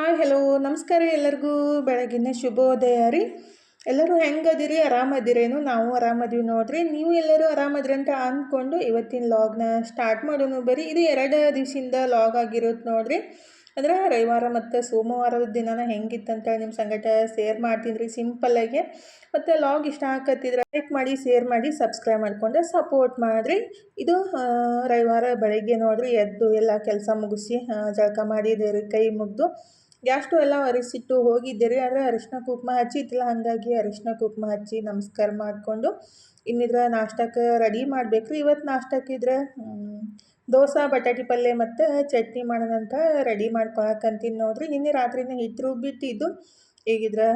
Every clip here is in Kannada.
ಹಾಯ್ ಹಲೋ ನಮಸ್ಕಾರ ರೀ ಎಲ್ಲರಿಗೂ ಬೆಳಗಿನ ಶುಭೋದಯ ರೀ. ಎಲ್ಲರೂ ಹೆಂಗದಿರಿ, ಆರಾಮದಿರೇನು? ನಾವು ಆರಾಮದೀವಿ ನೋಡ್ರಿ. ನೀವು ಎಲ್ಲರೂ ಆರಾಮದ್ರಿ ಅಂತ ಅಂದ್ಕೊಂಡು ಇವತ್ತಿನ ಲಾಗ್ನ ಸ್ಟಾರ್ಟ್ ಮಾಡೋಣ ಬರ್ರಿ. ಇದು 2 ದಿವಸದಿಂದ ಲಾಗ್ ಆಗಿರುತ್ತೆ ನೋಡ್ರಿ. ಅಂದ್ರೆ ರವಿವಾರ ಮತ್ತು ಸೋಮವಾರದ ದಿನನ ಹೆಂಗಿತ್ತಂತೇಳಿ ನಿಮ್ಮ ಸಂಗಟ ಶೇರ್ ಮಾಡ್ತೀನಿ ರೀ ಸಿಂಪಲ್ಲಾಗಿ. ಮತ್ತು ಲಾಗ್ ಇಷ್ಟ ಹಾಕತ್ತಿದ್ರೆ ಲೈಕ್ ಮಾಡಿ, ಶೇರ್ ಮಾಡಿ, ಸಬ್ಸ್ಕ್ರೈಬ್ ಮಾಡ್ಕೊಂಡು ಸಪೋರ್ಟ್ ಮಾಡಿರಿ. ಇದು ರವಿವಾರ ಬೆಳಗ್ಗೆ ನೋಡ್ರಿ, ಎದ್ದು ಎಲ್ಲ ಕೆಲಸ ಮುಗಿಸಿ ಜಳಕ ಮಾಡಿದ್ದೇವೆ, ಕೈ ಮುಗಿದು ಗ್ಯಾಸ್ ಸ್ಟವ್ ಎಲ್ಲ ಒರೆಸಿಟ್ಟು ಹೋಗಿದ್ದೀರಿ. ಆದರೆ ಅರಿಶಿನ ಕುಂಕುಮ ಹಚ್ಚಿತ್ತಿಲ್ಲ, ಹಾಗಾಗಿ ಅರಿಶಿನ ಕುಂಕುಮ ಹಚ್ಚಿ ನಮಸ್ಕಾರ ಮಾಡಿಕೊಂಡು ಇನ್ನಿದ್ರೆ ನಾಷ್ಟಕ್ಕೆ ರೆಡಿ ಮಾಡಬೇಕ್ರಿ. ಇವತ್ತು ನಾಷ್ಟಕ್ಕಿದ್ರೆ ದೋಸೆ, ಬಟಾಟಿ ಪಲ್ಯ ಮತ್ತು ಚಟ್ನಿ ಮಾಡೋಣಂತ ರೆಡಿ ಮಾಡ್ಕೊಳಕ್ಕಂತೀನಿ ನೋಡ್ರಿ. ನಿನ್ನೆ ರಾತ್ರಿನೇ ಹಿಟ್ಟು ರುಬ್ಬಿಟ್ಟಿದ್ದು, ಈಗಿದ್ರೆ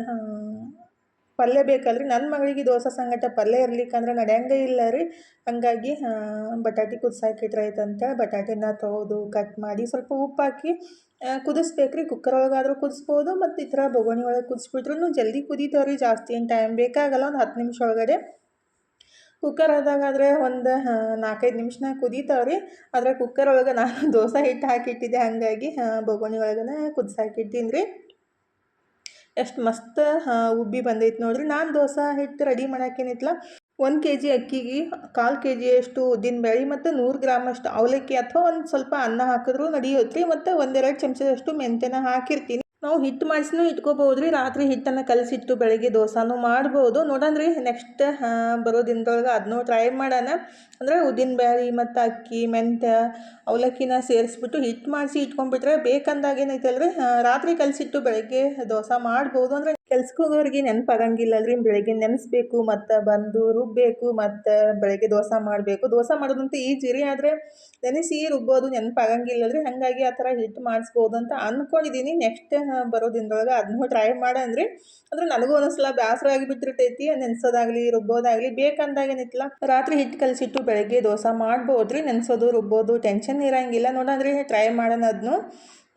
ಪಲ್ಯ ಬೇಕಲ್ರಿ. ನನ್ನ ಮಗಳಿಗೆ ದೋಸೆ ಸಂಗಟ ಪಲ್ಯ ಇರ್ಲಿಕ್ಕಂದ್ರೆ ನಡೆಯಂಗೆ ಇಲ್ಲ ರೀ. ಹಾಗಾಗಿ ಬಟಾಟಿ ಕುದಿಸಾಕಿಟ್ರೈತಂತ ಬಟಾಟಿನ ತೊಳೆದು ಕಟ್ ಮಾಡಿ ಸ್ವಲ್ಪ ಉಪ್ಪು ಹಾಕಿ ಕುದಿಸ್ಬೇಕ್ರಿ. ಕುಕ್ಕರ್ ಒಳಗಾದ್ರೂ ಕುದಿಸ್ಬೋದು, ಮತ್ತು ಈ ಥರ ಬೊಗಣಿ ಒಳಗೆ ಕುದಿಸ್ಬಿಟ್ರೂ ಜಲ್ದಿ ಕುದೀತಾವ್ರಿ. ಜಾಸ್ತಿ ಏನು ಟೈಮ್ ಬೇಕಾಗಲ್ಲ, ಒಂದು 10 ನಿಮಿಷ ಒಳಗಡೆ. ಕುಕ್ಕರ್ ಆದಾಗಾದರೆ ಒಂದು 4-5 ನಿಮಿಷನಾಗ ಕುದೀತಾವ್ರಿ. ಆದರೆ ಕುಕ್ಕರ್ ಒಳಗೆ ನಾನು ದೋಸೆ ಹಿಟ್ಟು ಹಾಕಿಟ್ಟಿದ್ದೆ, ಹಾಗಾಗಿ ಬೊಗಣಿ ಒಳಗನೆ ಕುದಿಸಾಕಿಟ್ಟಿನಿ ರೀ. ಎಷ್ಟು ಮಸ್ತ್ ಉಬ್ಬಿ ಬಂದೈತೆ ನೋಡ್ರಿ. ನಾನು ದೋಸೆ ಹಿಟ್ಟು ರೆಡಿ ಮಾಡೋಕ್ಕೇನಿತ್ತಲ್ಲ, 1 kg ಅಕ್ಕಿಗೆ 1/4 kg ಉದ್ದಿನ ಬೇಳೆ ಮತ್ತು 100 ಗ್ರಾಮ್ ಅವಲಕ್ಕಿ ಅಥವಾ ಒಂದು ಸ್ವಲ್ಪ ಅನ್ನ ಹಾಕಿದ್ರೂ ನಡೆಯುತ್ತೆ ರೀ. ಮತ್ತು 1-2 ಚಮಚದಷ್ಟು ಮೆಂತ್ಯನ ಹಾಕಿರ್ತೀನಿ. ನಾವು ಹಿಟ್ಟು ಮಾಡಿಸಿನೂ ಇಟ್ಕೋಬೋದು ರೀ. ರಾತ್ರಿ ಹಿಟ್ಟನ್ನು ಕಲಸಿಟ್ಟು ಬೆಳಗ್ಗೆ ದೋಸೆನೂ ಮಾಡ್ಬೋದು. ನೋಡೋಣ ರೀ, ನೆಕ್ಸ್ಟ್ ಬರೋ ದಿನದೊಳಗೆ ಅದನ್ನೂ ಟ್ರೈ ಮಾಡೋಣ. ಅಂದರೆ ಉದ್ದಿನ ಬೇಳೆ ಮತ್ತು ಅಕ್ಕಿ, ಮೆಂತ್ಯ, ಅವಲಕ್ಕಿನ ಸೇರಿಸ್ಬಿಟ್ಟು ಹಿಟ್ಟು ಮಾಡಿಸಿ ಇಟ್ಕೊಂಡ್ಬಿಟ್ರೆ ಬೇಕಂದಾಗ ಏನೈತಲ್ರಿ, ರಾತ್ರಿ ಕಲಸಿಟ್ಟು ಬೆಳಗ್ಗೆ ದೋಸೆ ಮಾಡ್ಬೋದು. ಅಂದರೆ ಕೆಲ್ಸಕ್ಕೆ ಹೋಗೋರಿಗೆ ನೆನಪಾಗಂಗಿಲ್ಲಲ್ರಿ, ಬೆಳಗ್ಗೆ ನೆನೆಸ್ಬೇಕು ಮತ್ತು ಬಂದು ರುಬ್ಬಬೇಕು ಮತ್ತು ಬೆಳಗ್ಗೆ ದೋಸೆ ಮಾಡಬೇಕು. ದೋಸೆ ಮಾಡೋದಂತೂ ಈಜಿ ರೀ, ಆದರೆ ನೆನೆಸಿ ರುಬ್ಬೋದು ನೆನಪಾಗಂಗಿಲ್ಲಲ್ರಿ. ಹಾಗಾಗಿ ಆ ಥರ ಹಿಟ್ಟು ಮಾಡಿಸ್ಬೋದು ಅಂತ ಅಂದ್ಕೊಂಡಿದ್ದೀನಿ. ನೆಕ್ಸ್ಟ್ ಬರೋ ದಿನದೊಳಗೆ ಅದನ್ನೂ ಟ್ರೈ ಮಾಡನ್ರಿ. ಅಂದರೆ ನನಗೂ ಒಂದೊಂದ್ಸಲ ಬೇಸರ ಆಗಿಬಿಟ್ಟಿರ್ತೈತಿ, ನೆನೆಸೋದಾಗಲಿ ರುಬ್ಬೋದಾಗಲಿ. ಬೇಕಂದಾಗ ಏನೈತಿಲ್ಲ, ರಾತ್ರಿ ಹಿಟ್ಟು ಕಲಸಿಟ್ಟು ಬೆಳಗ್ಗೆ ದೋಸೆ ಮಾಡ್ಬೋದು ರೀ. ನೆನೆಸೋದು ರುಬ್ಬೋದು ಟೆನ್ಷನ್ ಇರೋಂಗಿಲ್ಲ. ನೋಡೋಣ ರೀ, ಟ್ರೈ ಮಾಡೋಣ ಅದನ್ನು.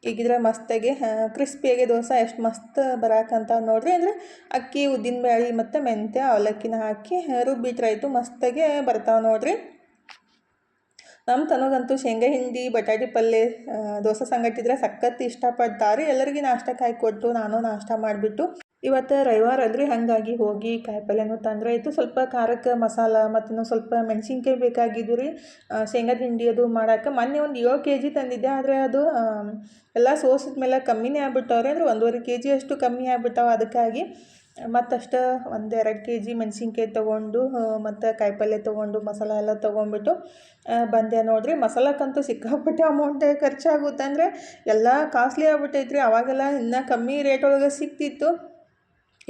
ಈಗಿದ್ರೆ ಮಸ್ತಾಗಿ ಕ್ರಿಸ್ಪಿಯಾಗಿ ದೋಸೆ ಎಷ್ಟು ಮಸ್ತ್ ಬರಾಕಂತ ನೋಡ್ರಿ. ಅಂದರೆ ಅಕ್ಕಿ, ಉದ್ದಿನ ಬೇಳೆ ಮತ್ತು ಮೆಂತ್ಯ, ಅವಲಕ್ಕಿನ ಹಾಕಿ ರುಬ್ಬಿಟ್ರಾಯ್ತು, ಮಸ್ತಾಗೆ ಬರ್ತಾವೆ ನೋಡ್ರಿ. ನಮ್ಮ ತನಗಂತೂ ಶೇಂಗಾ ಹಿಂಡಿ, ಬಟಾಟಿ ಪಲ್ಯ ದೋಸೆ ಸಂಗಟಿದ್ರೆ ಸಖತ್ ಇಷ್ಟಪಡ್ತಾರೆ. ಎಲ್ಲರಿಗೂ ನಾಷ್ಟಕ್ಕೆ ಹಾಕಿಕೊಟ್ಟು ನಾನು ನಾಷ್ಟ ಮಾಡಿಬಿಟ್ಟು, ಇವತ್ತು ರವಿವಾರ ಅಲ್ರಿ, ಹಾಗಾಗಿ ಹೋಗಿ ಕಾಯಿಪಲ್ಯನೂ ತಂದ್ರೆ ಆಯಿತು. ಸ್ವಲ್ಪ ಖಾರಕ್ಕೆ ಮಸಾಲ ಮತ್ತು ಇನ್ನೂ ಸ್ವಲ್ಪ ಮೆಣಸಿನ್ಕಾಯಿ ಬೇಕಾಗಿದ್ದು ರೀ ಶೇಂಗಾದ ಹಿಂಡಿ ಅದು ಮಾಡೋಕೆ. ಮೊನ್ನೆ ಒಂದು 7 kg ತಂದಿದ್ದೆ, ಆದರೆ ಅದು ಎಲ್ಲ ಸೋಸಿದ ಮೇಲೆ ಕಮ್ಮಿನೇ ಆಗ್ಬಿಟ್ಟವ್ರೆ. ಅಂದರೆ 1.5 kg ಅಷ್ಟು ಕಮ್ಮಿ ಆಗ್ಬಿಟ್ಟವು. ಅದಕ್ಕಾಗಿ ಮತ್ತಷ್ಟು 1-2 kg ಮೆಣಸಿನ್ಕಾಯಿ ತೊಗೊಂಡು ಮತ್ತು ಕಾಯಿಪಲ್ಯ ತೊಗೊಂಡು ಮಸಾಲ ಎಲ್ಲ ತೊಗೊಂಡ್ಬಿಟ್ಟು ಬಂದೆ ನೋಡ್ರಿ. ಮಸಾಲಕ್ಕಂತೂ ಸಿಕ್ಕಾಪಟ್ಟೆ ಅಮೌಂಟ್ ಖರ್ಚಾಗುತ್ತೆ. ಅಂದರೆ ಎಲ್ಲ ಕಾಸ್ಟ್ಲಿ ಆಗ್ಬಿಟ್ಟೈತ್ರಿ. ಅವಾಗೆಲ್ಲ ಇನ್ನೂ ಕಮ್ಮಿ ರೇಟ್ ಒಳಗೆ ಸಿಕ್ತಿತ್ತು.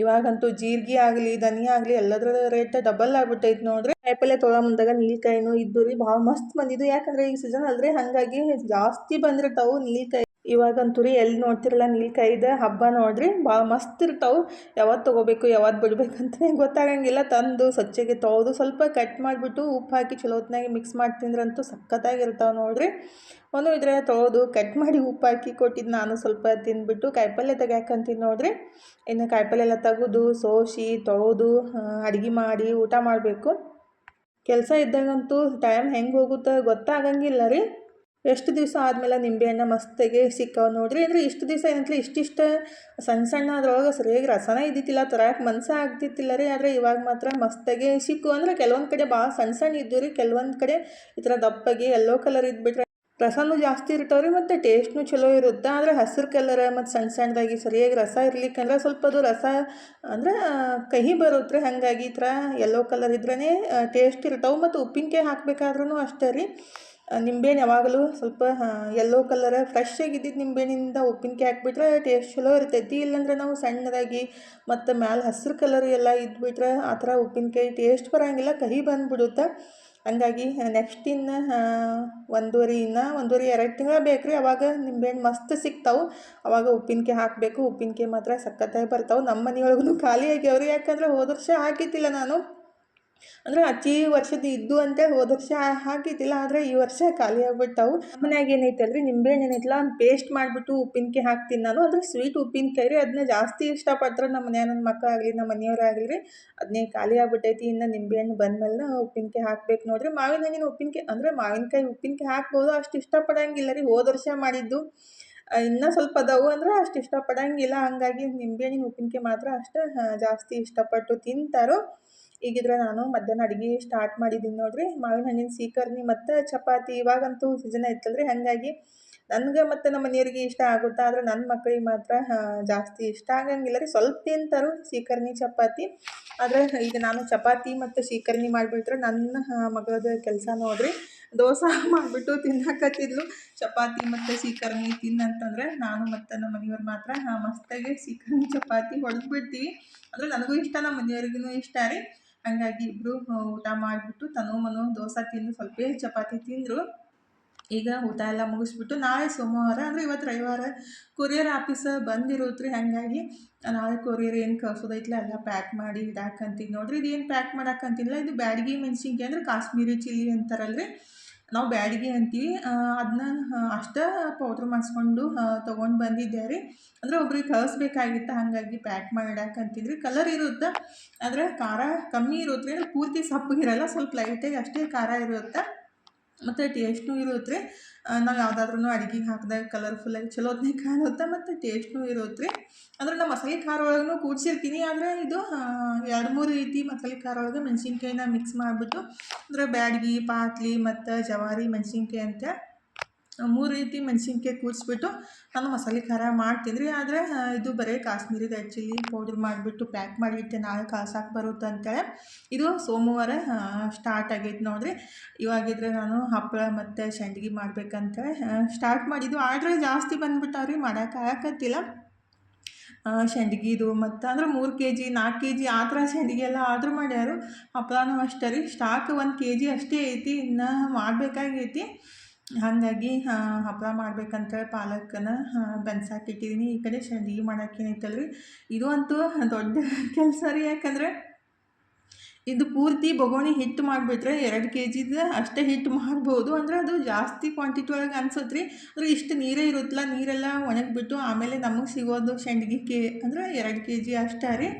ಇವಾಗಂತೂ ಜೀರಿಗೆ ಆಗಲಿ, ಧನಿಯಾ ಆಗಲಿ ಎಲ್ಲದರ ರೇಟ್ ಡಬಲ್ ಆಗ್ಬಿಟ್ಟೈತೆ ನೋಡ್ರಿ. ಕಾಯಿಪಲ್ಯ ತೊಗೊಳಂದಾಗ ನೀಲ್ಕಾಯಿನೂ ಇದ್ದು ರೀ, ಭಾಳ ಮಸ್ತ್ ಬಂದಿದ್ದು. ಯಾಕಂದರೆ ಈಗ ಸೀಸನ್ ಅಲ್ರಿ, ಹಾಗಾಗಿ ಜಾಸ್ತಿ ಬಂದಿರ್ತಾವೆ ನೀಲ್ಕಾಯಿ. ಇವಾಗಂತೂ ರೀ ಎಲ್ಲಿ ನೋಡ್ತಿರಲ್ಲ ನೀಲ್ಕಾಯಿದ ಹಬ್ಬ ನೋಡ್ರಿ. ಭಾಳ ಮಸ್ತ್ ಇರ್ತಾವೆ. ಯಾವತ್ತು ತೊಗೋಬೇಕು ಯಾವತ್ತು ಬಿಡ್ಬೇಕಂತಲೇ ಗೊತ್ತಾಗಂಗಿಲ್ಲ. ತಂದು ಸ್ವಚ್ಛಗೆ ತೊಳೆದು ಸ್ವಲ್ಪ ಕಟ್ ಮಾಡಿಬಿಟ್ಟು ಉಪ್ಪು ಹಾಕಿ ಚಲೋ ಹೊತ್ನಾಗೆ ಮಿಕ್ಸ್ ಮಾಡಿ ತಿಂದ್ರಂತೂ ಸಖತ್ತಾಗಿರ್ತಾವೆ ನೋಡ್ರಿ. ಒಂದು ಇದ್ರೆ ತೊಳೆದು ಕಟ್ ಮಾಡಿ ಉಪ್ಪು ಹಾಕಿ ಕೊಟ್ಟಿದ್ದು, ನಾನು ಸ್ವಲ್ಪ ತಿಂದ್ಬಿಟ್ಟು ಕಾಯಿಪಲ್ಯ ತೆಗ್ಯಾಕಂತೀನಿ ನೋಡ್ರಿ. ಇನ್ನು ಕಾಯಿಪಲ್ಯ ಎಲ್ಲ ತೆಗೆದು ಸೋಸಿ ತೊಳೆದು ಅಡುಗೆ ಮಾಡಿ ಊಟ ಮಾಡಬೇಕು. ಕೆಲಸ ಇದ್ದಾಗಂತೂ ಟೈಮ್ ಹೆಂಗೆ ಹೋಗುತ್ತೆ ಗೊತ್ತಾಗಂಗಿಲ್ಲ ರೀ. ಎಷ್ಟು ದಿವಸ ಆದಮೇಲೆ ನಿಂಬೆಹಣ್ಣು ಮಸ್ತಾಗೆ ಸಿಕ್ಕಾವು ನೋಡ್ರಿ. ಅಂದರೆ ಇಷ್ಟು ದಿವಸ ಏನಂತಲೇ ಇಷ್ಟಿಷ್ಟು ಸಣ್ಣ ಅದ್ರೊಳಗೆ ಸರಿಯಾಗಿ ರಸನ ಇದ್ದಿತ್ತಿಲ್ಲ, ತರಕ್ಕೆ ಮನಸ್ಸೇ ಆಗ್ತಿತ್ತಿಲ್ಲ ರೀ. ಆದರೆ ಇವಾಗ ಮಾತ್ರ ಮಸ್ತಾಗೆ ಸಿಕ್ಕು. ಅಂದರೆ ಕೆಲವೊಂದು ಕಡೆ ಭಾಳ ಸಣ್ಣ ಇದ್ದು ರೀ, ಕೆಲವೊಂದು ಕಡೆ ಈ ಥರ ದಪ್ಪಗೆ ಯೆಲ್ಲೋ ಕಲರ್ ಇದ್ಬಿಟ್ರೆ ರಸನೂ ಜಾಸ್ತಿ ಇರ್ತಾವೆ ರೀ ಮತ್ತು ಟೇಸ್ಟ್ನೂ ಚಲೋ ಇರುತ್ತೆ. ಆದರೆ ಹಸಿರು ಕಲರ್ ಮತ್ತು ಸಣ್ಣದಾಗಿ ಸರಿಯಾಗಿ ರಸ ಇರ್ಲಿಕ್ಕಂದ್ರೆ ಸ್ವಲ್ಪ ಅದು ರಸ ಅಂದರೆ ಕಹಿ ಬರುತ್ತೆ ರೀ. ಹಾಗಾಗಿ ಈ ಥರ ಯೆಲ್ಲೋ ಕಲರ್ ಇದ್ರೇ ಟೇಸ್ಟ್ ಇರ್ತಾವೆ. ಮತ್ತು ಉಪ್ಪಿನಕಾಯಿ ಹಾಕಬೇಕಾದ್ರೂ ಅಷ್ಟೇ ರೀ, ನಿಂಬೆಹಣ್ಣು ಯಾವಾಗಲೂ ಸ್ವಲ್ಪ ಯೆಲ್ಲೋ ಕಲರ್ ಫ್ರೆಶ್ ಆಗಿದ್ದಿದ್ದು ನಿಂಬೆಹಣ್ಣಿಂದ ಉಪ್ಪಿನಕಾಯಿ ಹಾಕ್ಬಿಟ್ರೆ ಟೇಸ್ಟ್ ಚಲೋ ಇರ್ತೈತಿ. ಇಲ್ಲಾಂದ್ರೆ ನಾವು ಸಣ್ಣದಾಗಿ ಮತ್ತು ಮ್ಯಾಲೆ ಹಸಿರು ಕಲರ್ ಎಲ್ಲ ಇದ್ಬಿಟ್ರೆ ಆ ಥರ ಉಪ್ಪಿನಕಾಯಿ ಟೇಸ್ಟ್ ಬರೋಂಗಿಲ್ಲ, ಕಹಿ ಬಂದುಬಿಡುತ್ತೆ. ಹಂಗಾಗಿ ನೆಕ್ಸ್ಟ್ ಇನ್ನು 1.5-2 ತಿಂಗಳು ಬೇಕು ರೀ. ಅವಾಗ ನಿಂಬೆಹಣ್ಣು ಮಸ್ತ್ ಸಿಗ್ತಾವೆ. ಅವಾಗ ಉಪ್ಪಿನಕಾಯಿ ಹಾಕಬೇಕು. ಉಪ್ಪಿನಕಾಯಿ ಮಾತ್ರ ಸಖತ್ತಾಗಿ ಬರ್ತಾವೆ. ನಮ್ಮ ಮನೆಯೊಳಗೂ ಖಾಲಿ ಆಗ್ಯಾವ್ರಿ. ಯಾಕಂದ್ರೆ ಹೋದ ವರ್ಷ ಹಾಕಿದ್ದಿಲ್ಲ ನಾನು. ಅಂದರೆ ಅಚ್ಚಿ ವರ್ಷದ ಇದ್ದು ಅಂತೇಳಿ ಹೋದ ವರ್ಷ ಹಾಕಿದ್ದಿಲ್ಲ, ಆದರೆ ಈ ವರ್ಷ ಖಾಲಿ ಆಗ್ಬಿಟ್ಟವು. ಮನ್ಯಾಗ ಏನೈತಲ್ರಿ, ನಿಂಬೆಹಣ್ಣು ಏನೈತಲ್ಲ ಪೇಸ್ಟ್ ಮಾಡಿಬಿಟ್ಟು ಉಪ್ಪಿನಕಾಯಿ ಹಾಕ್ತೀನಿ ನಾನು. ಅಂದರೆ ಸ್ವೀಟ್ ಉಪ್ಪಿನಕಾಯಿ ರೀ, ಅದನ್ನ ಜಾಸ್ತಿ ಇಷ್ಟಪಡ್ತಾರೆ ನಮ್ಮ ಮನ್ಯಾಗ. ನನ್ನ ಮಕ್ಕಳಾಗಲಿ ನಮ್ಮ ಮನೆಯವರಾಗಲಿ ರೀ. ಅದನ್ನೇ ಖಾಲಿ ಆಗ್ಬಿಟ್ಟೈತಿ. ಇನ್ನು ನಿಂಬೆಹಣ್ಣು ಬಂದಮೇಲೆ ಉಪ್ಪಿನಕಾಯಿ ಹಾಕ್ಬೇಕು ನೋಡ್ರಿ. ಮಾವಿನ ಹಣ್ಣಿನ ಉಪ್ಪಿನಕಾಯಿ ಅಂದರೆ ಮಾವಿನಕಾಯಿ ಉಪ್ಪಿನಕಾಯಿ ಹಾಕ್ಬೋದು, ಅಷ್ಟು ಇಷ್ಟಪಡಂಗಿಲ್ಲ ರೀ. ಹೋದ ವರ್ಷ ಮಾಡಿದ್ದು ಇನ್ನೂ ಸ್ವಲ್ಪ ಅದಾವು ಅಂದ್ರೆ ಅಷ್ಟು ಇಷ್ಟಪಡಂಗಿಲ್ಲ. ಹಾಗಾಗಿ ನಿಂಬೆಹಣ್ಣಿನ ಉಪ್ಪಿನಕಾಯಿ ಮಾತ್ರ ಅಷ್ಟು ಜಾಸ್ತಿ ಇಷ್ಟಪಟ್ಟು ತಿಂತಾರೋ. ಈಗಿದ್ರೆ ನಾನು ಮಧ್ಯಾಹ್ನ ಅಡುಗೆ ಸ್ಟಾರ್ಟ್ ಮಾಡಿದ್ದೀನಿ ನೋಡಿರಿ. ಮಾವಿನ ಹಣ್ಣಿನ ಸೀಕರ್ಣಿ ಮತ್ತು ಚಪಾತಿ ಇವಾಗಂತೂ ಸೀಸನ್ ಐತಲ್ರಿ, ಹಾಗಾಗಿ ನನಗೆ ಮತ್ತು ನಮ್ಮ ಮನೆಯವ್ರಿಗೆ ಇಷ್ಟ ಆಗುತ್ತೆ. ಆದರೆ ನನ್ನ ಮಕ್ಕಳಿಗೆ ಮಾತ್ರ ಜಾಸ್ತಿ ಇಷ್ಟ ಆಗಂಗಿಲ್ಲ ರೀ, ಸ್ವಲ್ಪ ತಿಂತಾರೋ ಸೀಕರ್ಣಿ ಚಪಾತಿ. ಆದರೆ ಈಗ ನಾನು ಚಪಾತಿ ಮತ್ತು ಸೀಕರ್ಣಿ ಮಾಡಿಬಿಟ್ರೆ ನನ್ನ ಮಗಳದ್ದು ಕೆಲಸ ನೋಡಿರಿ, ದೋಸೆ ಮಾಡಿಬಿಟ್ಟು ತಿನ್ನಕತ್ತಿದ್ಲು. ಚಪಾತಿ ಮತ್ತು ಸೀಕರ್ಣಿ ತಿನ್ನಂತಂದರೆ ನಾನು ಮತ್ತು ನಮ್ಮ ಮನೆಯವ್ರು ಮಾತ್ರ ಮಸ್ತಾಗಿ ಸೀಕರ್ಣಿ ಚಪಾತಿ ಹೊಡೆದ್ಬಿಡ್ತೀವಿ. ಅಂದರೆ ನನಗೂ ಇಷ್ಟ, ನಮ್ಮ ಮನೆಯವ್ರಿಗೂ ಇಷ್ಟ ರೀ. ಹಾಗಾಗಿ ಇಬ್ಬರು ಊಟ ಮಾಡಿಬಿಟ್ಟು ತನು ಮನು ದೋಸೆ ತಿಂದು ಸ್ವಲ್ಪ ಚಪಾತಿ ತಿಂದರು. ಈಗ ಊಟ ಎಲ್ಲ ಮುಗಿಸ್ಬಿಟ್ಟು ನಾಳೆ ಸೋಮವಾರ ಅಂದರೆ ಇವತ್ತು ರವಿವಾರ ಕೊರಿಯರ್ ಆಫೀಸ್ ಬಂದಿರುತ್ತೆ ರೀ. ಹಾಗಾಗಿ ನಾಳೆ ಕೊರಿಯರ್ ಏನು ಕಳ್ಸೋದೈತ್ಲ ಎಲ್ಲ ಪ್ಯಾಕ್ ಮಾಡಿ ಇಡಾಕಂತೀನಿ ನೋಡಿರಿ. ಇದೇನು ಪ್ಯಾಕ್ ಮಾಡಾಕಂತಿಲ್ಲ, ಇದು ಬ್ಯಾಡಗಿ ಮೆಣಸಿನ್ಕಾಯಿ ಅಂದರೆ ಕಾಶ್ಮೀರಿ ಚಿಲ್ಲಿ ಅಂತಾರಲ್ರಿ, ನಾವು ಬ್ಯಾಡಗಿ ಅಂತೀವಿ. ಅದನ್ನ ಅಷ್ಟೇ ಪೌಡ್ರ್ ಮಾಡಿಸ್ಕೊಂಡು ತೊಗೊಂಡು ಬಂದಿದ್ದೆ ರೀ. ಅಂದರೆ ಒಬ್ರಿಗೆ ಕಳಿಸ್ಬೇಕಾಗಿತ್ತು, ಹಾಗಾಗಿ ಪ್ಯಾಕ್ ಮಾಡಿ ಇಡಾಕಂತೀನಿ ರೀ. ಕಲರ್ ಇರುತ್ತೆ ಆದರೆ ಖಾರ ಕಮ್ಮಿ ಇರುತ್ತೆ ರೀ, ಅಂದರೆ ಪೂರ್ತಿ ಸಪ್ಪಗಿರಲ್ಲ, ಸ್ವಲ್ಪ ಲೈಟಾಗಿ ಅಷ್ಟೇ ಖಾರ ಇರುತ್ತೆ ಮತ್ತು ಟೇಸ್ಟೂ ಇರುತ್ತೆ ರೀ. ನಾವು ಯಾವುದಾದ್ರೂ ಅಡುಗೆಗೆ ಹಾಕಿದಾಗ ಕಲರ್ಫುಲ್ಲಾಗಿ ಚಲೋತ್ನೇ ಕಾಣುತ್ತೆ ಮತ್ತು ಟೇಸ್ಟೂ ಇರುತ್ತೆ ರೀ. ಅಂದರೆ ನಾವು ಮಸಾಲೆ ಖಾರ ಒಳಗೂ ಕೂಡಿಸಿರ್ತೀನಿ, ಆದರೆ ಇದು 2-3 ರೀತಿ ಮಸಾಲೆ ಖಾರ ಒಳಗೆ ಮೆಣಸಿನ್ಕಾಯಿನ ಮಿಕ್ಸ್ ಮಾಡಿಬಿಟ್ಟು, ಅಂದರೆ ಬ್ಯಾಡಗಿ, ಪಾತ್ಲಿ ಮತ್ತು ಜವಾರಿ ಮೆಣಸಿನ್ಕಾಯಿ ಅಂತ 3 ರೀತಿ ಮೆಣಸಿನ್ಕಾಯಿ ಕೂಡಿಸ್ಬಿಟ್ಟು ನಾನು ಮಸಾಲೆ ಖಾರ ಮಾಡ್ತೀನಿ ರೀ. ಆದರೆ ಇದು ಬರೀ ಕಾಶ್ಮೀರಿ ರೆಡ್ ಚಿಲ್ಲಿ ಪೌಡ್ರ್ ಮಾಡಿಬಿಟ್ಟು ಪ್ಯಾಕ್ ಮಾಡಿಟ್ಟೆ, ನಾಳೆ ಕಳ್ಸಕ್ಕೆ ಬರುತ್ತೆ ಅಂತೇಳಿ. ಇದು ಸೋಮವಾರ ಸ್ಟಾರ್ಟ್ ಆಗೈತೆ ನೋಡಿರಿ. ಇವಾಗಿದ್ರೆ ನಾನು ಹಪ್ಪಳ ಮತ್ತು ಸಂಡ್ಗೆ ಮಾಡ್ಬೇಕಂತೇಳಿ ಸ್ಟಾರ್ಟ್ ಮಾಡಿದ್ದು. ಆರ್ಡ್ರ್ ಜಾಸ್ತಿ ಬಂದುಬಿಟ್ಟಾವ್ರಿ, ಮಾಡೋಕ್ಕಾಗತ್ತಿಲ್ಲ. ಸಂಡ್ಗಿದು ಮತ್ತು ಅಂದ್ರೆ 3 kg 4 kg ಆ ಥರ ಸಂಡ್ಗೆ ಎಲ್ಲ ಆರ್ಡ್ರ್ ಮಾಡ್ಯಾರು. ಹಪ್ಪಳನೂ ಅಷ್ಟೇ ರೀ, ಸ್ಟಾಕ್ 1 kg ಅಷ್ಟೇ ಐತಿ, ಇನ್ನು ಮಾಡಬೇಕಾಗೈತಿ. ಹಾಗಾಗಿ ಹಪ್ಪಳ ಮಾಡ್ಬೇಕಂತೇಳಿ ಪಾಲಕನ ಬೆನ್ಸಾಕಿಟ್ಟಿದ್ದೀನಿ. ಈ ಕಡೆ ಸಂಡ್ಗೆ ಮಾಡೋಕ್ಕೇನೈತಲ್ರಿ, ಇದು ಅಂತೂ ದೊಡ್ಡ ಕೆಲಸ ರೀ. ಯಾಕಂದರೆ ಇದು ಪೂರ್ತಿ ಬೊಗೋಣಿ ಹಿಟ್ಟು ಮಾಡಿಬಿಟ್ರೆ 2 kgದು ಅಷ್ಟೇ ಹಿಟ್ಟು ಮಾಡ್ಬೋದು. ಅಂದರೆ ಅದು ಜಾಸ್ತಿ ಕ್ವಾಂಟಿಟಿ ಒಳಗೆ ಅನ್ಸುತ್ತೆ ರೀ. ಅಂದರೆ ಇಷ್ಟು ನೀರೇ ಇರುತ್ತಲ್ಲ, ನೀರೆಲ್ಲ ಒಣಗಿಬಿಟ್ಟು ಆಮೇಲೆ ನಮಗೆ ಸಿಗೋದು ಸಂಡ್ಗೆ ಅಂದರೆ 2 kg ಅಷ್ಟೇ ರೀ.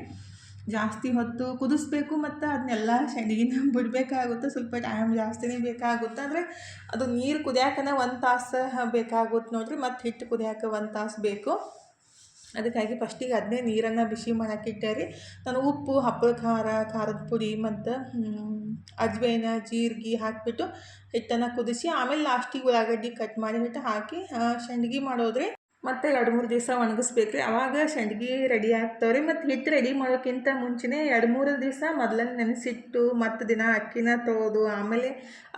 ಜಾಸ್ತಿ ಹೊತ್ತು ಕುದಿಸ್ಬೇಕು ಮತ್ತು ಅದನ್ನೆಲ್ಲ ಸಂಡ್ಗಿನ ಬಿಡಬೇಕಾಗುತ್ತೆ, ಸ್ವಲ್ಪ ಟೈಮ್ ಜಾಸ್ತಿನೇ ಬೇಕಾಗುತ್ತೆ. ಅಂದರೆ ಅದು ನೀರು ಕುದಿಯಾಕನ 1 ತಾಸು ಬೇಕಾಗುತ್ತೆ ನೋಡಿರಿ, ಮತ್ತು ಹಿಟ್ಟು ಕುದಿಯಾಕ 1 ತಾಸು ಬೇಕು. ಅದಕ್ಕಾಗಿ ಫಸ್ಟಿಗೆ ಅದನ್ನೇ ನೀರನ್ನು ಬಿಸಿ ಮಾಡೋಕ್ಕಿಟ್ಟೆ ರೀ. ನಾನು ಉಪ್ಪು, ಹಪ್ಪಳ ಖಾರ, ಖಾರದ ಪುಡಿ ಮತ್ತು ಅಜ್ವೈನ, ಜೀರಿಗೆ ಹಾಕಿಬಿಟ್ಟು ಹಿಟ್ಟನ್ನು ಕುದಿಸಿ ಆಮೇಲೆ ಲಾಸ್ಟಿಗೆ ಉಳ್ಳಾಗಡ್ಡಿ ಕಟ್ ಮಾಡಿ ಹಿಟ್ಟು ಹಾಕಿ ಸಂಡ್ಗೆ ಮಾಡೋದ್ರಿ. ಮತ್ತು 2-3 ದಿವಸ ಒಣಗಿಸ್ಬೇಕು ರೀ, ಆವಾಗ ಸಂಡ್ಗೆ ರೆಡಿ ಆಗ್ತಾವೆ ರೀ. ಮತ್ತು ಹಿಟ್ಟು ರೆಡಿ ಮಾಡೋಕ್ಕಿಂತ ಮುಂಚೆನೇ 2-3 ದಿವಸ ಮೊದಲನೇ ನೆನೆಸಿಟ್ಟು ಮತ್ತು ದಿನ ಅಕ್ಕಿನ ತೊಳೆದು ಆಮೇಲೆ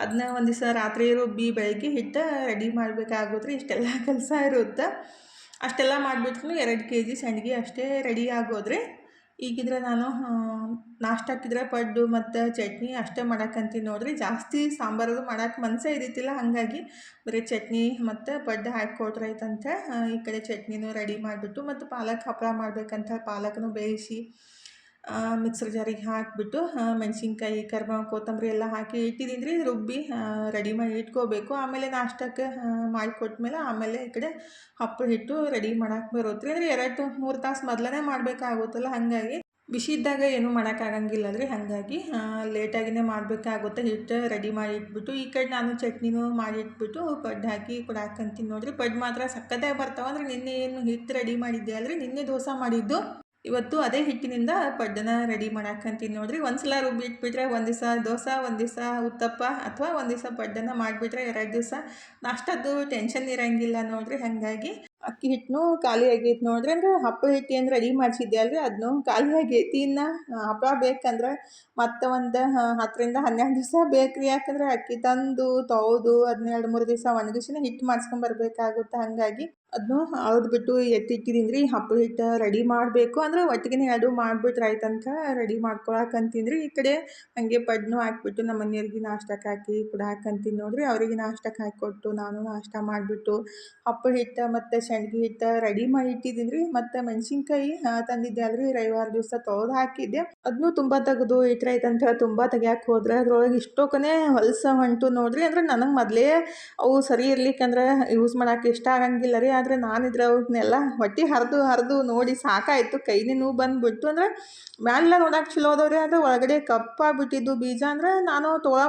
ಅದನ್ನ ಒಂದು ದಿವಸ ರಾತ್ರಿ ರುಬ್ಬಿ ಬೆಳಗ್ಗೆ ಹಿಟ್ಟು ರೆಡಿ ಮಾಡಬೇಕಾಗುತ್ತೆ ರೀ. ಇಷ್ಟೆಲ್ಲ ಕೆಲಸ ಇರುತ್ತೆ. ಅಷ್ಟೆಲ್ಲ ಮಾಡಿಬಿಟ್ರು 2 kg ಸಂಡ್ಗೆ ಅಷ್ಟೇ ರೆಡಿ ಆಗೋದ್ರಿ. ಈಗಿದ್ರೆ ನಾನು ನಾಷ್ಟಕ್ಕಿದ್ರೆ ಪಡ್ಡು ಮತ್ತು ಚಟ್ನಿ ಅಷ್ಟೇ ಮಾಡಕ್ಕಂತೀನಿ ನೋಡಿರಿ. ಜಾಸ್ತಿ ಸಾಂಬಾರು ಮಾಡೋಕೆ ಮನಸ್ಸೇ ಇದ್ದಿತ್ತಿಲ್ಲ, ಹಾಗಾಗಿ ಬರೀ ಚಟ್ನಿ ಮತ್ತು ಪಡ್ಡು ಹಾಕಿಕೊಟ್ರೈತಂತ ಈ ಕಡೆ ಚಟ್ನಿನೂ ರೆಡಿ ಮಾಡಿಬಿಟ್ಟು ಮತ್ತು ಪಾಲಕ್ ಹಪ್ಪಳ ಮಾಡ್ಬೇಕಂತ ಪಾಲಕನೂ ಬೇಯಿಸಿ ಮಿಕ್ಸರ್ ಜಾರಿಗೆ ಹಾಕಿಬಿಟ್ಟು ಮೆಣಸಿನ್ಕಾಯಿ, ಕರಿಬೇವು, ಕೊತ್ತಂಬರಿ ಎಲ್ಲ ಹಾಕಿ ಇಟ್ಟಿದ್ದೀನಿ ರೀ. ರುಬ್ಬಿ ರೆಡಿ ಮಾಡಿ ಇಟ್ಕೋಬೇಕು. ಆಮೇಲೆ ನಾಷ್ಟಕ್ಕೆ ಮಾಡಿಕೊಟ್ಮೇಲೆ ಆಮೇಲೆ ಈ ಕಡೆ ಹಪ್ಪಳ ಹಿಟ್ಟು ರೆಡಿ ಮಾಡೋಕೆ ಬರುತ್ತೆ ರೀ. ಅಂದರೆ 2-3 ತಾಸು ಮೊದಲೇ ಮಾಡಬೇಕಾಗುತ್ತಲ್ಲ, ಹಾಗಾಗಿ ಬಿಸಿ ಇದ್ದಾಗ ಏನೂ ಮಾಡೋಕ್ಕಾಗಂಗಿಲ್ಲ ರೀ. ಹಾಗಾಗಿ ಲೇಟಾಗಿಯೇ ಮಾಡಬೇಕಾಗುತ್ತೆ. ಹಿಟ್ಟು ರೆಡಿ ಮಾಡಿ ಇಟ್ಬಿಟ್ಟು ಈ ಕಡೆ ನಾನು ಚಟ್ನಿನೂ ಮಾಡಿ ಇಟ್ಬಿಟ್ಟು ಪಡ್ಡು ಹಾಕಿ ಕೊಡಾಕಂತೀನಿ ನೋಡಿರಿ. ಪಡ್ಡು ಮಾತ್ರ ಸಕ್ಕತ್ತಾಗಿ ಬರ್ತಾವೆ. ಅಂದರೆ ನಿನ್ನೆ ಏನು ಹಿಟ್ಟು ರೆಡಿ ಮಾಡಿದ್ದೆ ಅಲ್ರಿ, ನಿನ್ನೆ ದೋಸೆ ಮಾಡಿದ್ದು, ಇವತ್ತು ಅದೇ ಹಿಟ್ಟಿನಿಂದ ಪಡ್ಡನ್ನ ರೆಡಿ ಮಾಡಾಕಂತೀನಿ ನೋಡಿರಿ. ಒಂದು ಸಲ ರುಬ್ಬಿ ಇಟ್ಬಿಟ್ರೆ ಒಂದು ದಿವಸ ದೋಸೆ, ಒಂದು ದಿವಸ ಉತ್ತಪ್ಪ ಅಥವಾ ಒಂದು ದಿವಸ ಪಡ್ಡನ್ನು ಮಾಡಿಬಿಟ್ರೆ 2 ದಿವಸ ನಾಷ್ಟದ್ದು ಟೆನ್ಷನ್ ಇರೋಂಗಿಲ್ಲ ನೋಡಿರಿ. ಹಾಗಾಗಿ ಅಕ್ಕಿ ಹಿಟ್ಟನ್ನು ಖಾಲಿ ಆಗೈತೆ ನೋಡಿರಿ. ಅಂದರೆ ಹಪ್ಪಳ ಹಿಟ್ಟು ಏನು ರೆಡಿ ಮಾಡಿಸಿದ್ದೆ ಅಲ್ರಿ, ಅದನ್ನು ಖಾಲಿ ಆಗೈತಿ. ಇನ್ನು ಹಪ್ಪಳ ಬೇಕಂದ್ರೆ ಮತ್ತು ಒಂದು 10-12 ದಿವಸ ಬೇಕು ರೀ. ಯಾಕಂದರೆ ಅಕ್ಕಿ ತಂದು ತೊಳೆದು ಅದನ್ನ 2-3 ದಿವಸ ಒಣಗಿಸಿನೇ ಹಿಟ್ಟು ಮಾಡಿಸ್ಕೊಂಬರ್ಬೇಕಾಗುತ್ತೆ. ಹಾಗಾಗಿ ಅದನ್ನು ಅಳ್ದ್ಬಿಟ್ಟು ಎತ್ತಿಟ್ಟಿದ್ದೀನಿ ರೀ. ಹಪ್ಪಳ ಹಿಟ್ಟು ರೆಡಿ ಮಾಡಬೇಕು, ಅಂದರೆ ಒಟ್ಟಿಗೆ 2 ಮಾಡಿಬಿಟ್ರೆ ಆಯ್ತಂತ ರೆಡಿ ಮಾಡ್ಕೊಳಕಂತೀನಿ ರೀ. ಈ ಕಡೆ ಹಾಗೆ ಪಡ್ಡನ್ನು ಹಾಕ್ಬಿಟ್ಟು ನಮ್ಮ ಮನೆಯವ್ರಿಗೆ ನಾಷ್ಟಕ್ಕೆ ಹಾಕಿ ಕೊಡಾಕಂತೀನಿ ನೋಡಿರಿ. ಅವರಿಗೆ ನಾಷ್ಟಕ್ಕೆ ಹಾಕಿಕೊಟ್ಟು ನಾನು ನಾಷ್ಟ ಮಾಡಿಬಿಟ್ಟು ಹಪ್ಪಳ ಹಿಟ್ಟು ಮತ್ತು ಸಂಡ್ಗೆ ಹಿಟ್ಟು ರೆಡಿ ಮಾಡಿ ಇಟ್ಟಿದ್ದೀನಿ ರೀ. ಮತ್ತು ಮೆಣಸಿನ್ಕಾಯಿ ತಂದಿದ್ದೆ ಅಲ್ರಿ, ರವಿವಾರ ದಿವಸ ತೊಳೆದು ಹಾಕಿದ್ದೆ, ಅದನ್ನು ತುಂಬ ತೆಗೆದು ಇಟ್ರೈತಂತ ಹೇಳಿ ತುಂಬ ತೆಗಿಯಕ್ಕೆ ಹೋದ್ರೆ ಅದ್ರೊಳಗೆ ಇಷ್ಟೊಕ್ಕನೆ ಹೊಲಸ ಹೊಂಟು ನೋಡಿರಿ. ಅಂದರೆ ನನಗೆ ಮೊದಲೇ ಅವು ಸರಿ ಇರ್ಲಿಕ್ಕಂದ್ರೆ ಯೂಸ್ ಮಾಡೋಕೆ ಇಷ್ಟ ಆಗಂಗಿಲ್ಲ ರೀ. ಆದರೆ ನಾನಿದ್ರೆ ಅವನ್ನೆಲ್ಲ ಹೊಟ್ಟೆ ಹರಿದು ನೋಡಿ ಸಾಕಾಯಿತು, ಕೈನೇ ನೋವು ಬಂದುಬಿಡ್ತು. ಅಂದರೆ ಮ್ಯಾಲೆಲ್ಲ ನೋಡೋಕೆ ಚಲೋ ಅದಾವ್ರಿ, ಆದರೆ ಒಳಗಡೆ ಕಪ್ಪಾಗ್ಬಿಟ್ಟಿದ್ದು ಬೀಜ. ಅಂದರೆ ನಾನು ತೊಗೊಳ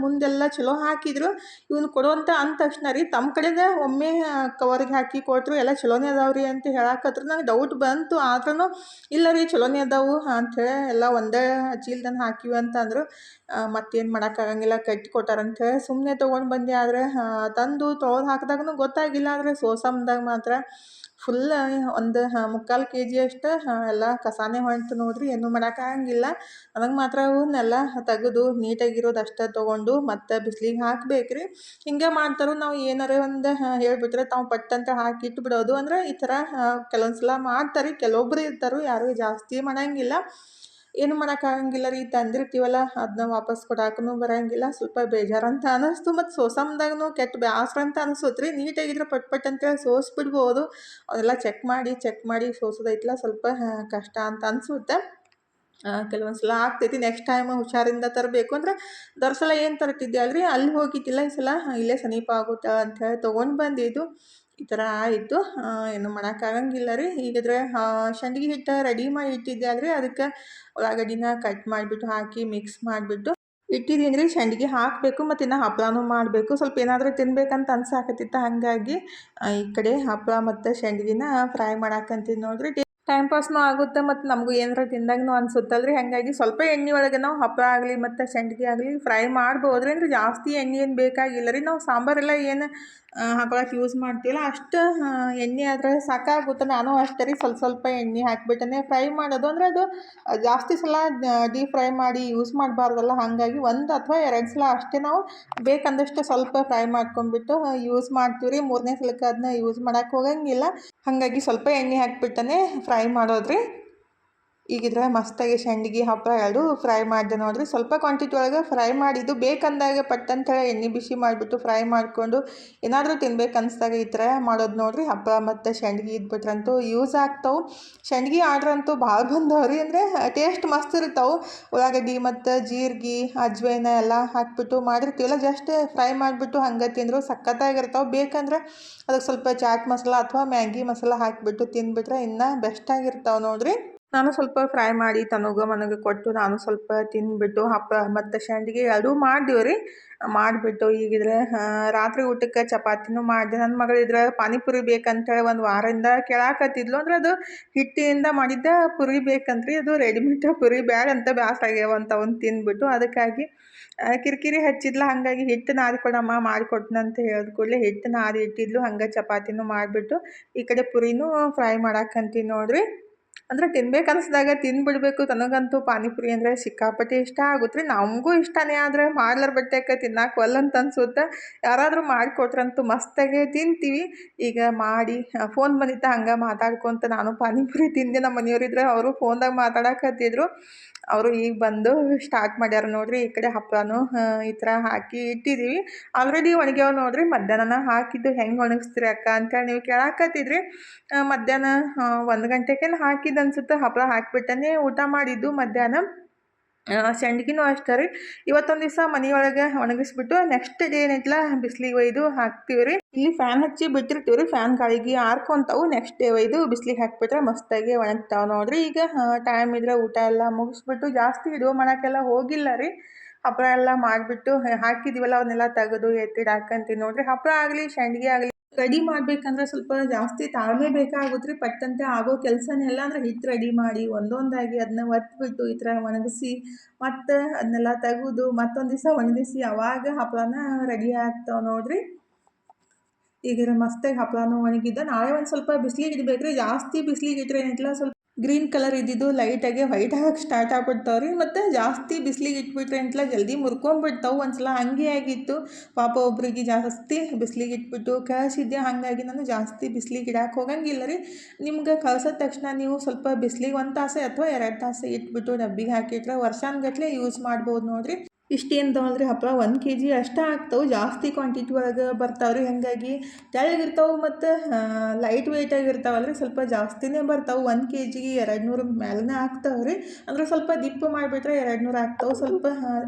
ಮುಂದೆಲ್ಲ ಚಲೋ ಹಾಕಿದ್ರು, ಇವನು ಕೊಡುವಂಥ ಅಂದ ತಕ್ಷಣ ರೀ ತಮ್ಮ ಕಡೆದೇ ಒಮ್ಮೆ ಕವರಿಗೆ ಹಾಕಿ ಕೊಟ್ಟರು, ಎಲ್ಲ ಚಲೋನೇ ಅದಾವ್ರಿ ಅಂತ ಹೇಳಕತ್ರು. ನನಗೆ ಡೌಟ್ ಬಂತು, ಆದ್ರೂ ಇಲ್ಲ ರೀ ಚಲೋನೇ ಅದಾವು ಅಂಥೇಳಿ ಎಲ್ಲ ಒಂದೇ ಚೀಲ್ದಂಗೆ ಹಾಕಿವಿ ಅಂತಂದರು. ಮತ್ತೇನು ಮಾಡೋಕ್ಕಾಗಂಗಿಲ್ಲ, ಕಟ್ಟಿ ಕೊಟ್ಟಾರಂಥೇಳಿ ಸುಮ್ಮನೆ ತೊಗೊಂಡು ಬಂದೆ. ಆದರೆ ತಂದು ತೊಳೆದು ಹಾಕಿದಾಗೂ ಗೊತ್ತಾಗಿಲ್ಲ, ಆದರೆ ಸೋಸಮ್ದಾಗ ಮಾತ್ರ ಫುಲ್ ಒಂದು 3/4 kg ಅಷ್ಟು ಎಲ್ಲ ಕಸಾನೇ ಹೊಂಟು ನೋಡಿರಿ. ಏನೂ ಮಾಡೋಕ್ಕಾಗಂಗಿಲ್ಲ. ನನಗೆ ಮಾತ್ರ ಅವನ್ನೆಲ್ಲ ತೆಗೆದು ನೀಟಾಗಿರೋದು ಅಷ್ಟೇ ತೊಗೊಂಡು ಮತ್ತೆ ಬಿಸಿಲಿಗೆ ಹಾಕಬೇಕ್ರಿ. ಹಿಂಗೆ ಮಾಡ್ತಾರೆ. ನಾವು ಏನಾರ ಒಂದು ಹೇಳಿಬಿಟ್ರೆ ತಾವು ಪಟ್ಟಂತ ಹಾಕಿ ಇಟ್ಬಿಡೋದು. ಅಂದರೆ ಈ ಥರ ಕೆಲವೊಂದು ಸಲ ಮಾಡ್ತಾರೆ, ಕೆಲವೊಬ್ರು ಇರ್ತಾರೆ, ಯಾರೂ ಜಾಸ್ತಿ ಮಾಡೋಂಗಿಲ್ಲ. ಏನು ಮಾಡೋಕ್ಕಾಗಂಗಿಲ್ಲ ರೀ, ತಂದಿರ್ತೀವಲ್ಲ ಅದನ್ನ ವಾಪಸ್ ಕೊಡಾಕೂ ಬರೋಂಗಿಲ್ಲ. ಸ್ವಲ್ಪ ಬೇಜಾರಂತ ಅನ್ನಿಸ್ತು, ಮತ್ತು ಸೋಸಮ್ದಾಗೂ ಕೆಟ್ಟ ಬ್ಯಾಸ್ರ ಅಂತ ಅನಿಸುತ್ತೆ ರೀ. ನೀಟಾಗಿದ್ರೆ ಪಟ್ ಅಂತೇಳಿ ಸೋಸ್ಬಿಡ್ಬೋದು. ಅದೆಲ್ಲ ಚೆಕ್ ಮಾಡಿ ಸೋಸೋದೈತಲ್ಲ ಸ್ವಲ್ಪ ಕಷ್ಟ ಅಂತ ಅನಿಸುತ್ತೆ. ಕೆಲವೊಂದು ಸಲ ಆಗ್ತೈತಿ. ನೆಕ್ಸ್ಟ್ ಟೈಮ್ ಹುಷಾರಿಂದ ತರಬೇಕು. ಅಂದರೆ ದರ್ಸಲ ಏನು ತರ್ತಿದ್ದೆ ಅಲ್ರಿ, ಅಲ್ಲಿ ಹೋಗಿದ್ದಿಲ್ಲ, ಈ ಸಲ ಇಲ್ಲೇ ಸಮೀಪ ಆಗುತ್ತೆ ಅಂಥೇಳಿ ತೊಗೊಂಡು ಬಂದಿದ್ದು. ಈ ಥರ ಆಯಿತು, ಏನು ಮಾಡೋಕ್ಕಾಗಂಗಿಲ್ಲ ರೀ. ಈಗಿದ್ರೆ ಸಂಡ್ಗೆ ಹಿಟ್ಟು ರೆಡಿ ಮಾಡಿ ಇಟ್ಟಿದ್ದೆ ಅಲ್ರಿ, ಅದಕ್ಕೆ ಉಳ್ಳಾಗಡ್ಡಿನ ಕಟ್ ಮಾಡಿಬಿಟ್ಟು ಹಾಕಿ ಮಿಕ್ಸ್ ಮಾಡಿಬಿಟ್ಟು ಇಟ್ಟಿದ್ದೀನಿ ರೀ. ಸಂಡ್ಗೆ ಹಾಕಬೇಕು, ಮತ್ತು ಇನ್ನು ಹಪ್ಪಳನೂ ಮಾಡಬೇಕು. ಸ್ವಲ್ಪ ಏನಾದರೂ ತಿನ್ಬೇಕಂತ ಅನ್ಸಾಕತ್ತಿತ್ತು, ಹಾಗಾಗಿ ಈ ಕಡೆ ಹಪ್ಪಳ ಮತ್ತು ಸಂಡ್ಗಿನ ಫ್ರೈ ಮಾಡಾಕಂತೀನಿ ನೋಡಿರಿ. ಟೈಮ್ ಪಾಸ್ನೂ ಆಗುತ್ತೆ, ಮತ್ತು ನಮಗೂ ಏನಾರ ತಿಂದಾಗೂ ಅನ್ಸುತ್ತಲ್ರಿ. ಹಾಗಾಗಿ ಸ್ವಲ್ಪ ಎಣ್ಣೆ ಒಳಗೆ ನಾವು ಹಪ್ಪಳ ಆಗಲಿ ಮತ್ತು ಸಂಡ್ಗೆ ಆಗಲಿ ಫ್ರೈ ಮಾಡ್ಬೋದ್ರಿ. ಅಂದರೆ ಜಾಸ್ತಿ ಎಣ್ಣೆ ಏನು ಬೇಕಾಗಿಲ್ಲ ರೀ. ನಾವು ಸಾಂಬಾರೆಲ್ಲ ಏನು ಹಾಕೊಳಕ್ಕೆ ಯೂಸ್ ಮಾಡ್ತೀವಲ್ಲ ಅಷ್ಟು ಎಣ್ಣೆ ಆದರೆ ಸಾಕಾಗುತ್ತೆ. ನಾನು ಅಷ್ಟೇ ರೀ, ಸ್ವಲ್ಪ ಎಣ್ಣೆ ಹಾಕಿಬಿಟ್ಟೇ ಫ್ರೈ ಮಾಡೋದು. ಅಂದರೆ ಅದು ಜಾಸ್ತಿ ಸಲ ಡೀಪ್ ಫ್ರೈ ಮಾಡಿ ಯೂಸ್ ಮಾಡಬಾರ್ದಲ್ಲ, ಹಾಗಾಗಿ 1 ಅಥವಾ 2 ಸಲ ಅಷ್ಟೇ ನಾವು ಬೇಕಂದಷ್ಟು ಸ್ವಲ್ಪ ಫ್ರೈ ಮಾಡ್ಕೊಂಡ್ಬಿಟ್ಟು ಯೂಸ್ ಮಾಡ್ತೀವಿ ರೀ. 3ನೇ ಸಲಕ್ಕೆ ಅದನ್ನ ಯೂಸ್ ಮಾಡೋಕ್ಕೆ ಹೋಗಂಗಿಲ್ಲ. ಹಾಗಾಗಿ ಸ್ವಲ್ಪ ಎಣ್ಣೆ ಹಾಕಿಬಿಟ್ಟೇ ಫ್ರೈ ಮಾಡೋದ್ರಿ. ಈಗಿದ್ರೆ ಮಸ್ತಾಗಿ ಸಂಡ್ಗೆ ಹಪ್ಪಳ ಎರಡು ಫ್ರೈ ಮಾಡಿದೆ ನೋಡಿರಿ. ಸ್ವಲ್ಪ ಕ್ವಾಂಟಿಟಿ ಒಳಗೆ ಫ್ರೈ ಮಾಡಿದ್ದು, ಬೇಕಂದಾಗ ಪಟ್ಟಂತೇಳಿ ಎಣ್ಣೆ ಬಿಸಿ ಮಾಡಿಬಿಟ್ಟು ಫ್ರೈ ಮಾಡಿಕೊಂಡು ಏನಾದರೂ ತಿನ್ಬೇಕು ಅನಿಸ್ದಾಗ ಈ ಥರ ಮಾಡೋದು ನೋಡಿರಿ. ಹಪ್ಪಳ ಮತ್ತು ಸಂಡ್ಗೆ ಇದ್ಬಿಟ್ರಂತೂ ಯೂಸ್ ಆಗ್ತಾವೆ. ಸಂಡ್ಗೆ ಆರ್ಡ್ರಂತೂ ಭಾಳ ಬಂದವ್ರಿ. ಅಂದರೆ ಟೇಸ್ಟ್ ಮಸ್ತ್ ಇರ್ತಾವೆ. ಉಳ್ಳಾಗಡ್ಡಿ ಮತ್ತು ಜೀರಿಗೆ ಅಜ್ವೈನ ಎಲ್ಲ ಹಾಕಿಬಿಟ್ಟು ಮಾಡಿರ್ತೀವಲ್ಲ, ಜಸ್ಟ್ ಫ್ರೈ ಮಾಡಿಬಿಟ್ಟು ಹಂಗೆ ತಿಂದರೂ ಸಖತ್ತಾಗಿರ್ತಾವೆ. ಬೇಕಂದ್ರೆ ಅದಕ್ಕೆ ಸ್ವಲ್ಪ ಚಾಟ್ ಮಸಾಲ ಅಥವಾ ಮ್ಯಾಗಿ ಮಸಾಲ ಹಾಕಿಬಿಟ್ಟು ತಿಂದುಬಿಟ್ರೆ ಇನ್ನೂ ಬೆಸ್ಟಾಗಿರ್ತಾವೆ ನೋಡಿರಿ. ನಾನು ಸ್ವಲ್ಪ ಫ್ರೈ ಮಾಡಿ ನನಗೆ ಕೊಟ್ಟು ನಾನು ಸ್ವಲ್ಪ ತಿಂದುಬಿಟ್ಟು ಹಪ್ಪಳ ಮತ್ತು ಸಂಡ್ಗೆ ಎರಡೂ ಮಾಡಿದೀವಿ ರೀ. ಮಾಡಿಬಿಟ್ಟು ಈಗಿದ್ರೆ ರಾತ್ರಿ ಊಟಕ್ಕೆ ಚಪಾತಿನೂ ಮಾಡಿದೆ. ನನ್ನ ಮಗಳಿದ್ರೆ ಪಾನಿಪುರಿ ಬೇಕಂತೇಳಿ ಒಂದು ವಾರದಿಂದ ಕೇಳಾಕತ್ತಿದ್ಲು. ಅಂದರೆ ಅದು ಹಿಟ್ಟಿನಿಂದ ಮಾಡಿದ್ದ ಪುರಿ ಬೇಕಂತ್ರಿ, ಅದು ರೆಡಿಮೇಡ್ ಪುರಿ ಬ್ಯಾಡ ಅಂತ ಬ್ಯಾಸರ ಆಗ್ಯಾವ ಅಂತ ಅವ್ನು ತಿಂದ್ಬಿಟ್ಟು. ಅದಕ್ಕಾಗಿ ಕಿರಿಕಿರಿ ಹಚ್ಚಿದ್ಲ. ಹಾಗಾಗಿ ಹಿಟ್ಟು ನಾದಿ ಕೊಡಮ್ಮ ಮಾಡಿಕೊಡ್ನಂತ ಹೇಳಿದ ಕೂಡಲೇ ಹಿಟ್ಟು ನಾದಿ ಇಟ್ಟಿದ್ಲು. ಹಂಗೆ ಚಪಾತಿನೂ ಮಾಡಿಬಿಟ್ಟು ಈ ಕಡೆ ಪುರಿನೂ ಫ್ರೈ ಮಾಡಾಕಂತೀನಿ ನೋಡಿರಿ. ಅಂದರೆ ತಿನ್ಬೇಕು ಅನಿಸ್ದಾಗ ತಿಂದುಬಿಡ್ಬೇಕು. ನನಗಂತೂ ಪಾನಿಪುರಿ ಅಂದರೆ ಸಿಕ್ಕಾಪಟ್ಟೆ ಇಷ್ಟ ಆಗುತ್ತೆ ರೀ. ನಮಗೂ ಇಷ್ಟನೇ, ಆದರೆ ಮಾಡ್ಲಾರ ಬಟ್ಟೆಗೆ ತಿನ್ನಕ್ಕೆ ಒಲ್ಲಂತ ಅನ್ಸುತ್ತೆ. ಯಾರಾದರೂ ಮಾಡಿಕೊಟ್ರಂತೂ ಮಸ್ತಾಗೆ ತಿಂತೀವಿ. ಈಗ ಮಾಡಿ ಫೋನ್ ಬಂದಿತ್ತು, ಹಂಗೆ ಮಾತಾಡ್ಕೊತ ನಾನು ಪಾನಿಪುರಿ ತಿಂದೆ. ನಮ್ಮ ಮನೆಯವರಿದ್ರೆ ಅವರು ಫೋನ್ದಾಗ ಮಾತಾಡಕತ್ತಿದ್ರು. ಅವರು ಈಗ ಬಂದು ಸ್ಟಾರ್ಟ್ ಮಾಡ್ಯಾರ ನೋಡಿರಿ. ಈ ಕಡೆ ಹಪ್ಪಳನೂ ಈ ಥರ ಹಾಕಿ ಇಟ್ಟಿದ್ದೀವಿ. ಆಲ್ರೆಡಿ ಒಣಗ್ಯಾವ ನೋಡಿರಿ. ಮಧ್ಯಾಹ್ನ ಹಾಕಿದ್ದು ಹೆಂಗೆ ಒಣಗಿಸ್ತೀರಿ ಅಕ್ಕ ಅಂತೇಳಿ ನೀವು ಕೇಳಾಕತ್ತಿದ್ರಿ. ಮಧ್ಯಾಹ್ನ 1 ಗಂಟೆಗೇನು ಹಾಕಿದ್ದು ಅನ್ಸುತ್ತೆ. ಹಪ್ಪಳ ಹಾಕಿಬಿಟ್ಟೇ ಊಟ ಮಾಡಿದ್ದು ಮಧ್ಯಾಹ್ನ. ಸಂಡ್ಗಿನೂ ಅಷ್ಟೇ ರೀ. ಇವತ್ತೊಂದು ದಿವಸ ಮನೆಯೊಳಗೆ ಒಣಗಿಸ್ಬಿಟ್ಟು ನೆಕ್ಸ್ಟ್ ಡೇ ಏನೈತಲ್ಲ ಬಿಸಿಲಿಗೆ ಒಯ್ದು ಹಾಕ್ತೀವಿ ರೀ. ಇಲ್ಲಿ ಫ್ಯಾನ್ ಹಚ್ಚಿ ಬಿಟ್ಟಿರ್ತೀವಿ ರೀ, ಫ್ಯಾನ್ ಗಾಳಿಗೆ ಆರ್ಕೊಂತಾವು. ನೆಕ್ಸ್ಟ್ ಡೇ ಒಯ್ದು ಬಿಸಿಲಿಗೆ ಹಾಕಿಬಿಟ್ರೆ ಮಸ್ತಾಗಿ ಒಣಗ್ತಾವೆ ನೋಡಿರಿ. ಈಗ ಟೈಮ್ ಇದ್ರೆ ಊಟ ಎಲ್ಲ ಮುಗಿಸ್ಬಿಟ್ಟು ಜಾಸ್ತಿ ವಿಡಿಯೋ ಮಾಡೋಕ್ಕೆಲ್ಲ ಹೋಗಿಲ್ಲ ರೀ. ಹಪ್ಪಳ ಎಲ್ಲ ಮಾಡಿಬಿಟ್ಟು ಹಾಕಿದ್ದೀವಲ್ಲ ಅವನ್ನೆಲ್ಲ ತೆಗೆದು ಎತ್ತಿಡಾಕಂತೀನಿ ನೋಡಿರಿ. ಹಪ್ಪಳ ಆಗಲಿ ಸಂಡ್ಗೆ ಆಗಲಿ ರೆಡಿ ಮಾಡಬೇಕಂದ್ರೆ ಸ್ವಲ್ಪ ಜಾಸ್ತಿ ತಾಳ್ಮೆ ಬೇಕಾಗುತ್ತೆ ರೀ. ಪಟ್ಟಂತೆ ಆಗೋ ಕೆಲಸನೆಲ್ಲ. ಅಂದರೆ ಹಿಟ್ಟು ರೆಡಿ ಮಾಡಿ ಒಂದೊಂದಾಗಿ ಅದನ್ನ ಒತ್ಬಿಟ್ಟು ಈ ಥರ ಒಣಗಿಸಿ ಮತ್ತು ಅದನ್ನೆಲ್ಲ ತೆಗೆದು ಮತ್ತೊಂದು ದಿವಸ ಒಣಗಿಸಿ ಅವಾಗ ಹಪ್ಪಳನ ರೆಡಿ ಆಗ್ತಾವೆ ನೋಡಿರಿ. ಈಗ ಮಸ್ತಾಗಿ ಹಪ್ಪಳನೂ ಒಣಗಿದ್ದ. ನಾಳೆ ಒಂದು ಸ್ವಲ್ಪ ಬಿಸಿಲಿಗೆ ಇಡಬೇಕು ರೀ. ಜಾಸ್ತಿ ಬಿಸಿಲಿಗೆ ಇಟ್ಟರೆ ಏನಿಲ್ಲ, ಸ್ವಲ್ಪ ಗ್ರೀನ್ ಕಲರ್ ಇದ್ದಿದ್ದು ಲೈಟಾಗಿ ವೈಟ್ ಆಗಕ್ಕೆ ಸ್ಟಾರ್ಟ್ ಆಗ್ಬಿಡ್ತಾವೆ ರೀ. ಮತ್ತು ಜಾಸ್ತಿ ಬಿಸಿಲಿಗೆ ಇಟ್ಬಿಟ್ರೆ ಅಂತಲ್ಲ ಜಲ್ದಿ ಮುರ್ಕೊಂಡ್ಬಿಡ್ತಾವೆ. ಒಂದು ಸಲ ಹಂಗೆ ಆಗಿತ್ತು ಪಾಪ. ಒಬ್ರಿಗೆ ಜಾಸ್ತಿ ಬಿಸಿಲಿಗೆ ಇಟ್ಬಿಟ್ಟು ಕಳಿಸಿದ್ದೆ. ಹಾಗಾಗಿ ನಾನು ಜಾಸ್ತಿ ಬಿಸಿಲಿಗೆ ಇಡಕ್ಕೆ ಹೋಗಂಗಿಲ್ಲ ರೀ. ನಿಮ್ಗೆ ಕಳ್ಸಿದ ತಕ್ಷಣ ನೀವು ಸ್ವಲ್ಪ ಬಿಸಿಲಿಗೆ 1 ತಾಸು ಅಥವಾ 2 ತಾಸು ಇಟ್ಬಿಟ್ಟು ಡಬ್ಬಿಗೆ ಹಾಕಿಟ್ರೆ ವರ್ಷಾನ್ಗಟ್ಲೆ ಯೂಸ್ ಮಾಡ್ಬೋದು ನೋಡಿರಿ. ಇಷ್ಟೇನು ಅಲ್ರಿ ಹಪ್ಪಳ 1 kg ಅಷ್ಟೇ ಆಗ್ತಾವೆ. ಜಾಸ್ತಿ ಕ್ವಾಂಟಿಟಿ ಒಳಗೆ ಬರ್ತಾವೆ ರೀ. ಹಾಗಾಗಿ ತೆಳ್ಳಗಿರ್ತಾವೆ ಮತ್ತು ಲೈಟ್ ವೆಯ್ಟಾಗಿರ್ತಾವಲ್ಲ ರೀ, ಸ್ವಲ್ಪ ಜಾಸ್ತಿನೇ ಬರ್ತಾವೆ. 1 kgಗೆ 200 ಮೇಲೇ ಆಗ್ತಾವೆ ರೀ. ಅಂದರೆ ಸ್ವಲ್ಪ ದಿಪ್ಪು ಮಾಡಿಬಿಟ್ರೆ 200 ಆಗ್ತಾವೆ. ಸ್ವಲ್ಪ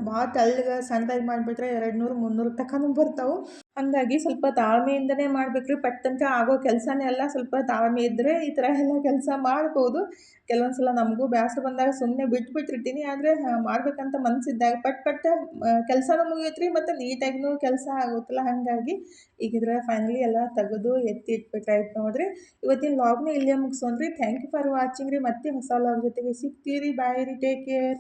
ಭಾಳ ತೆಳ್ಳಗೆ ಸಣ್ಣದಾಗಿ ಮಾಡಿಬಿಟ್ರೆ 200-300 ತನಕನೂ ಬರ್ತಾವೆ. ಹಂಗಾಗಿ ಸ್ವಲ್ಪ ತಾಳ್ಮೆಯಿಂದನೇ ಮಾಡ್ಬೇಕು ರೀ. ಪಟ್ಟಂತ ಆಗೋ ಕೆಲಸನೇ ಅಲ್ಲ. ಸ್ವಲ್ಪ ತಾಳ್ಮೆ ಇದ್ದರೆ ಈ ಥರ ಎಲ್ಲ ಕೆಲಸ ಮಾಡ್ಬೋದು. ಕೆಲವೊಂದು ಸಲ ನಮಗೂ ಬೇಸರ ಬಂದಾಗ ಸುಮ್ಮನೆ ಬಿಟ್ಬಿಟ್ಟಿರ್ತೀನಿ. ಆದರೆ ಮಾಡ್ಬೇಕಂತ ಮನಸ್ಸಿದ್ದಾಗ ಪಟ್ ಪಟ್ ಕೆಲಸನೂ ಮುಗಿಯುತ್ತೆ ರೀ ಮತ್ತು ನೀಟಾಗಿನೂ ಕೆಲಸ ಆಗುತ್ತಲ್ಲ. ಹಾಗಾಗಿ ಈಗ ಇದ್ರಾಗ ಫೈನಲಿ ಎಲ್ಲ ತೆಗೆದು ಎತ್ತಿ ಇಟ್ಬಿಟ್ರಾಯ್ತು ನೋಡಿರಿ. ಇವತ್ತಿನ ವ್ಲಾಗ್ನ ಇಲ್ಲೇ ಮುಗಿಸೋಣ ರೀ. ಥ್ಯಾಂಕ್ ಯು ಫಾರ್ ವಾಚಿಂಗ್ ರೀ. ಮತ್ತೆ ಹೊಸ ವ್ಲಾಗ್ ಜೊತೆಗೆ ಸಿಗ್ತೀವಿ ರೀ. ಬಾಯ್ ರೀ. Take care.